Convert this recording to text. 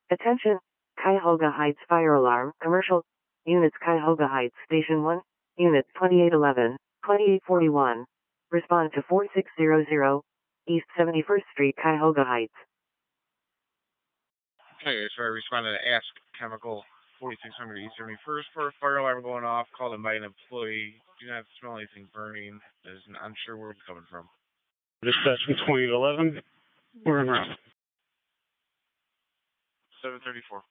Attention, Cuyahoga Heights fire alarm, commercial, units Cuyahoga Heights, Station 1, units 2811, 2841. Respond to 4600, East 71st Street, Cuyahoga Heights. Okay, so I responded to Ask Chemical 4600 East 71st for a fire alarm going off, called in by an employee. Do not smell anything burning. Is unsure where it's coming from. Dispatch 2811. We're en route. 734.